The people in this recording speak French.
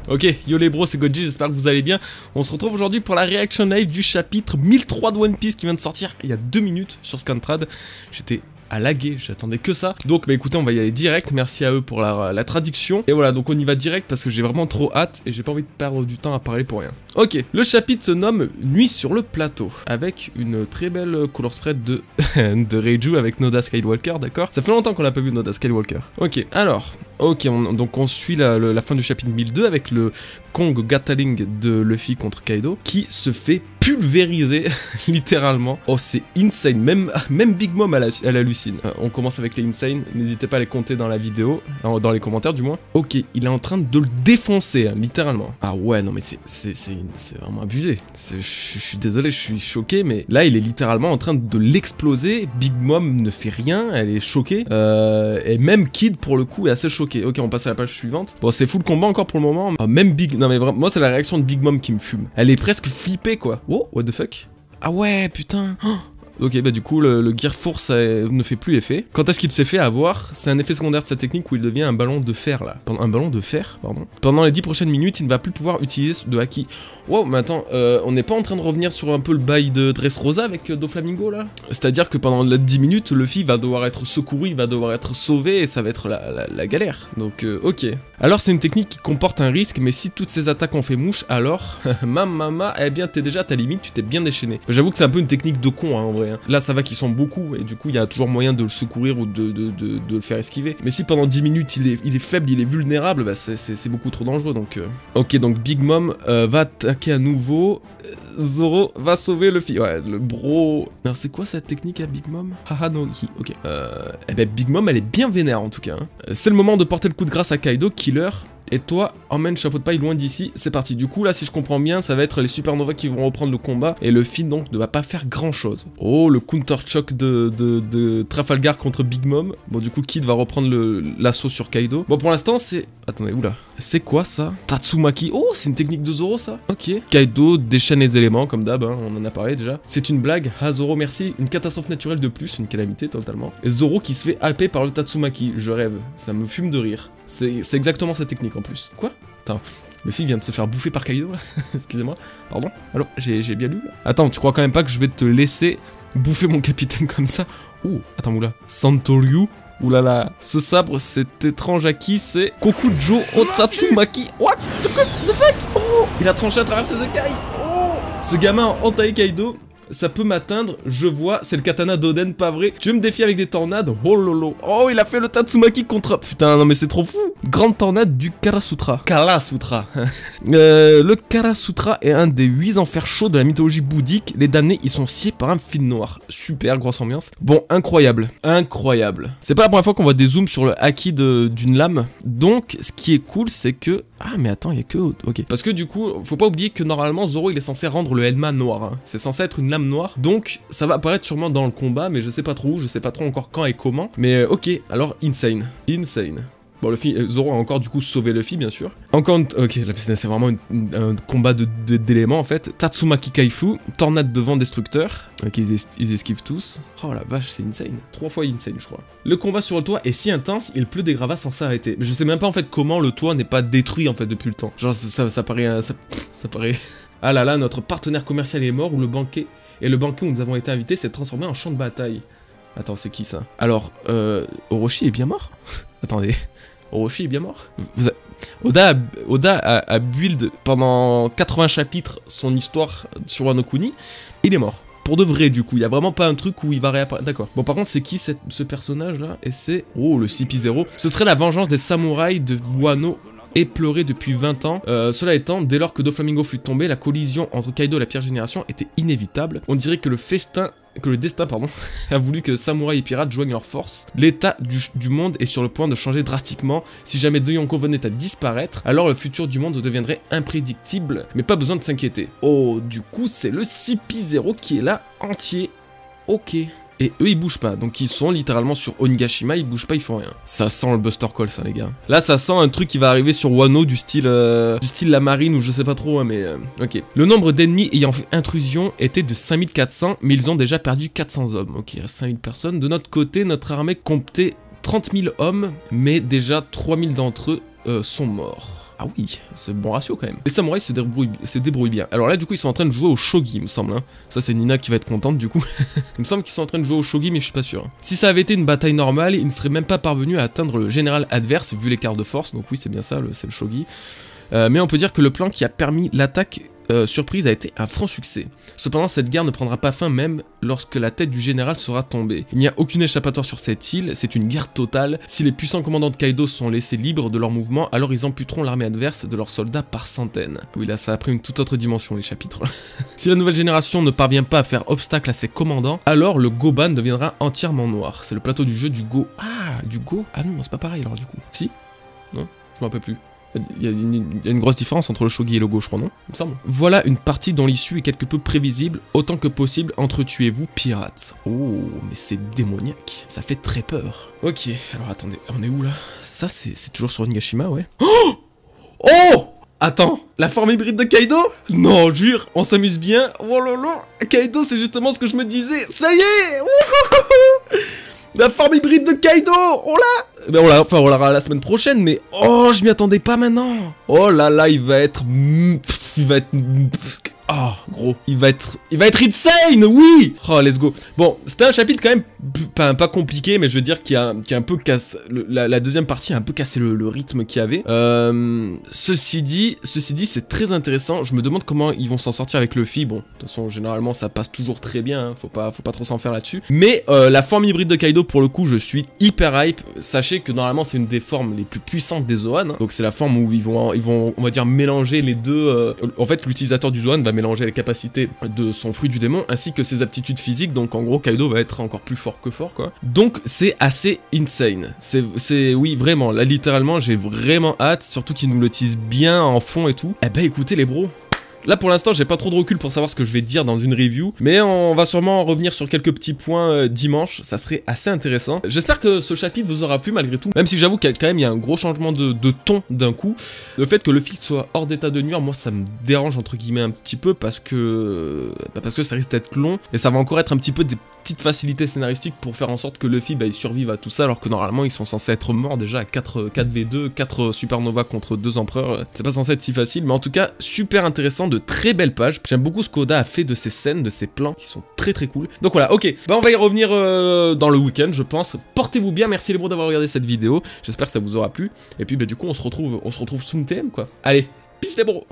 Ok, yo les bros, c'est Godji, j'espère que vous allez bien. On se retrouve aujourd'hui pour la réaction live du chapitre 1003 de One Piece qui vient de sortir il y a 2 minutes sur Scantrad. J'étais à laguer, j'attendais que ça. Donc bah écoutez, on va y aller direct, merci à eux pour la traduction. Et voilà, donc on y va direct parce que j'ai vraiment trop hâte et j'ai pas envie de perdre du temps à parler pour rien. Ok, le chapitre se nomme Nuit sur le plateau, avec une très belle color spread de, de Reiju avec Noda Skywalker, d'accord? Ça fait longtemps qu'on n'a pas vu Noda Skywalker. Ok, alors, ok, donc on suit la fin du chapitre 1002 avec le Kong Gatling de Luffy contre Kaido, qui se fait pulvériser, littéralement. Oh, c'est insane, même Big Mom, elle hallucine. On commence avec les insane, n'hésitez pas à les compter dans la vidéo, dans les commentaires du moins. Ok, il est en train de le défoncer, hein, littéralement. Ah ouais, non mais c'est vraiment abusé. Je suis désolé, je suis choqué, mais là, il est littéralement en train de l'exploser. Big Mom ne fait rien, elle est choquée. Et même Kid, pour le coup, est assez choqué. Ok, on passe à la page suivante. Bon, c'est full combat encore pour le moment. Oh, même Big... Non mais vraiment, moi, c'est la réaction de Big Mom qui me fume. Elle est presque flippée, quoi. Oh, what the fuck? Ah ouais, putain. Oh. Ok, bah du coup, le Gear Force ne fait plus effet. Quand est-ce qu'il s'est fait avoir? C'est un effet secondaire de sa technique où il devient un ballon de fer, là. Un ballon de fer, pardon. Pendant les 10 prochaines minutes, il ne va plus pouvoir utiliser de Haki. Wow, mais attends, on n'est pas en train de revenir sur un peu le bail de Dressrosa avec Doflamingo, là? C'est-à-dire que pendant les 10 minutes, Luffy va devoir être secouru, il va devoir être sauvé, et ça va être la galère. Donc, ok. Alors, c'est une technique qui comporte un risque, mais si toutes ces attaques ont fait mouche, alors... Mama, eh bien, t'es déjà à ta limite, tu t'es bien déchaîné. J'avoue que c'est un peu une technique de con, hein, en vrai. Là, ça va qu'ils sont beaucoup, et du coup, il y a toujours moyen de le secourir ou de le faire esquiver. Mais si pendant 10 minutes, il est faible, il est vulnérable, bah c'est beaucoup trop dangereux, donc... Ok, donc Big Mom va attaquer à nouveau. Zoro va sauver Luffy. Ouais, le bro... Alors, c'est quoi cette technique à Big Mom? Haha no hi, ok. Eh ben, Big Mom, elle est bien vénère, en tout cas. Hein. C'est le moment de porter le coup de grâce à Kaido, Killer. Et toi, emmène chapeau de paille loin d'ici, c'est parti. Du coup, là, si je comprends bien, ça va être les Supernovas qui vont reprendre le combat. Et Luffy, donc, ne va pas faire grand-chose. Oh, le counter-choc de Trafalgar contre Big Mom. Bon, du coup, Kid va reprendre l'assaut sur Kaido. Bon, pour l'instant, c'est... Attendez, oula. C'est quoi, ça? Tatsumaki. Oh, c'est une technique de Zoro, ça? Ok. Kaido déchaîne les éléments, comme d'hab, hein, on en a parlé déjà. C'est une blague. Ah, Zoro, merci. Une catastrophe naturelle de plus, une calamité, totalement. Et Zoro qui se fait happer par le Tatsumaki. Je rêve. Ça me fume de rire. C'est exactement cette technique en plus. Quoi? Attends, le fil vient de se faire bouffer par Kaido là. Excusez-moi. Pardon? Alors, j'ai bien lu là? Attends, tu crois quand même pas que je vais te laisser bouffer mon capitaine comme ça? Ouh, attends, oula. Santoryu? Oulala, ce sabre, c'est étrange à qui? C'est Kokujo Otsatsumaki. What the fuck? Oh, il a tranché à travers ses écailles. Oh, ce gamin a entaillé Kaido. Ça peut m'atteindre, je vois, c'est le katana d'Oden, pas vrai. Tu veux me défier avec des tornades? Oh lolo. Oh, il a fait le Tatsumaki contre... Putain, non mais c'est trop fou. Grande tornade du Karasutra. Karasutra. Le Karasutra est un des 8 enfers chauds de la mythologie bouddhique. Les damnés, ils sont sciés par un fil noir. Super, grosse ambiance. Bon, incroyable. Incroyable. C'est pas la première fois qu'on voit des zooms sur le haki d'une lame. Donc, ce qui est cool, c'est que... Ah, mais attends, il y a que... Ok. Parce que du coup, faut pas oublier que normalement, Zoro, il est censé rendre le Elma noir. Hein. C'est censé être une lame noire. Donc, ça va apparaître sûrement dans le combat, mais je sais pas trop où, je sais pas trop encore quand et comment. Mais ok, alors, insane. Insane. Bon, Luffy, Zoro a encore du coup sauvé Luffy, bien sûr. Encore une... Ok, là, c'est vraiment un combat d'éléments, en fait. Tatsumaki Kaifu, tornade de vent destructeur. Ok, ils esquivent tous. Oh la vache, c'est insane. 3 fois insane, je crois. Le combat sur le toit est si intense, il pleut des gravats sans s'arrêter. Mais je sais même pas, en fait, comment le toit n'est pas détruit, en fait, depuis le temps. Genre, ça paraît... Ça paraît... Ah là là, notre partenaire commercial est mort, ou le banquet... Et le banquet où nous avons été invités s'est transformé en champ de bataille. Attends, c'est qui, ça? Alors, Orochi est bien mort? Attendez... Orochi est bien mort. Oda a build pendant 80 chapitres son histoire sur Wano Kuni. Il est mort. Pour de vrai, du coup. Il n'y a vraiment pas un truc où il va réapparaître. D'accord. Bon, par contre, c'est qui ce personnage-là? Et c'est... Oh, le CP0. Ce serait la vengeance des samouraïs de Wano éploré depuis 20 ans. Cela étant, dès lors que Doflamingo fut tombé, la collision entre Kaido et la Pierre Génération était inévitable. On dirait que le destin, a voulu que samouraï et pirates joignent leurs forces. L'état du monde est sur le point de changer drastiquement. Si jamais De Yonko venait à disparaître, alors le futur du monde deviendrait imprédictible, mais pas besoin de s'inquiéter. Oh, du coup, c'est le CP0 qui est là, entier. Ok. Et eux, ils bougent pas. Donc, ils sont littéralement sur Onigashima, ils bougent pas, ils font rien. Ça sent le Buster Call, ça, les gars. Là, ça sent un truc qui va arriver sur Wano du style la marine ou je sais pas trop, hein, mais ok. Le nombre d'ennemis ayant fait intrusion était de 5400, mais ils ont déjà perdu 400 hommes. Ok, il reste 5000 personnes. De notre côté, notre armée comptait 30 000 hommes, mais déjà 3 000 d'entre eux sont morts. Ah oui, c'est bon ratio quand même. Les samouraïs se débrouillent bien. Alors là, du coup, ils sont en train de jouer au shogi, il me semble. Hein. Ça, c'est Nina qui va être contente, du coup. Il me semble qu'ils sont en train de jouer au shogi, mais je suis pas sûr. Hein. Si ça avait été une bataille normale, ils ne seraient même pas parvenus à atteindre le général adverse, vu l'écart de force. Donc oui, c'est bien ça, c'est le shogi. Mais on peut dire que le plan qui a permis l'attaque surprise a été un franc succès. Cependant, cette guerre ne prendra pas fin même lorsque la tête du général sera tombée. Il n'y a aucune échappatoire sur cette île, c'est une guerre totale. Si les puissants commandants de Kaido sont laissés libres de leur mouvement, alors ils amputeront l'armée adverse de leurs soldats par centaines. Oui, là, ça a pris une toute autre dimension, les chapitres. Si la nouvelle génération ne parvient pas à faire obstacle à ses commandants, alors le Goban deviendra entièrement noir. C'est le plateau du jeu du Go. Ah, du Go? Ah non, c'est pas pareil alors du coup. Si? Non? Je m'en rappelle plus. Il y a une grosse différence entre le shogi et le go, je crois, non? Il me semble. Voilà une partie dont l'issue est quelque peu prévisible. Autant que possible, entretuez-vous, pirates. Oh, mais c'est démoniaque. Ça fait très peur. Ok, alors attendez, on est où là? Ça, c'est toujours sur Onigashima, ouais. Oh! Oh! Attends, la forme hybride de Kaido? Non, jure, on s'amuse bien. Oh là là, Kaido, c'est justement ce que je me disais. Ça y est! La forme hybride de Kaido! On l'a! Ben on l'aura la semaine prochaine, mais oh, je m'y attendais pas maintenant! Oh là là, il va être... Oh, gros, il va être insane, oui! Oh, let's go. Bon, c'était un chapitre quand même pas compliqué, mais je veux dire qui a un peu cassé... La deuxième partie a un peu cassé le rythme qu'il y avait. Ceci dit, c'est très intéressant. Je me demande comment ils vont s'en sortir avec Luffy. Bon, de toute façon, généralement, ça passe toujours très bien. Hein. Faut pas trop s'en faire là-dessus. Mais la forme hybride de Kaido, pour le coup, je suis hyper hype. Sachez que normalement, c'est une des formes les plus puissantes des Zoan. Hein. Donc, c'est la forme où ils vont, on va dire, mélanger les deux. En fait, l'utilisateur du Zoan va mélanger les capacités de son fruit du démon ainsi que ses aptitudes physiques. Donc, en gros, Kaido va être encore plus fort que fort, quoi. Donc, c'est assez insane. Oui, vraiment. Là, littéralement, j'ai vraiment hâte. Surtout qu'ils nous le teasent bien en fond et tout. Eh ben, écoutez, les bros. Là pour l'instant j'ai pas trop de recul pour savoir ce que je vais dire dans une review, mais on va sûrement revenir sur quelques petits points dimanche, ça serait assez intéressant. J'espère que ce chapitre vous aura plu malgré tout, même si j'avoue qu'il y a quand même un gros changement de ton d'un coup. Le fait que Luffy soit hors d'état de nuire, moi ça me dérange entre guillemets un petit peu parce que ça risque d'être long, et ça va encore être un petit peu des petites facilités scénaristiques pour faire en sorte que Luffy il survive à tout ça, alors que normalement ils sont censés être morts déjà à 4v2, 4 Supernova contre 2 empereurs, c'est pas censé être si facile, mais en tout cas super intéressant, de très belles pages. J'aime beaucoup ce qu'Oda a fait de ces scènes, de ces plans qui sont très cool. Donc voilà, ok, bah on va y revenir dans le week-end je pense. Portez-vous bien, merci les bros d'avoir regardé cette vidéo, j'espère que ça vous aura plu, et puis bah du coup on se retrouve sous le TM quoi. Allez, peace les bros.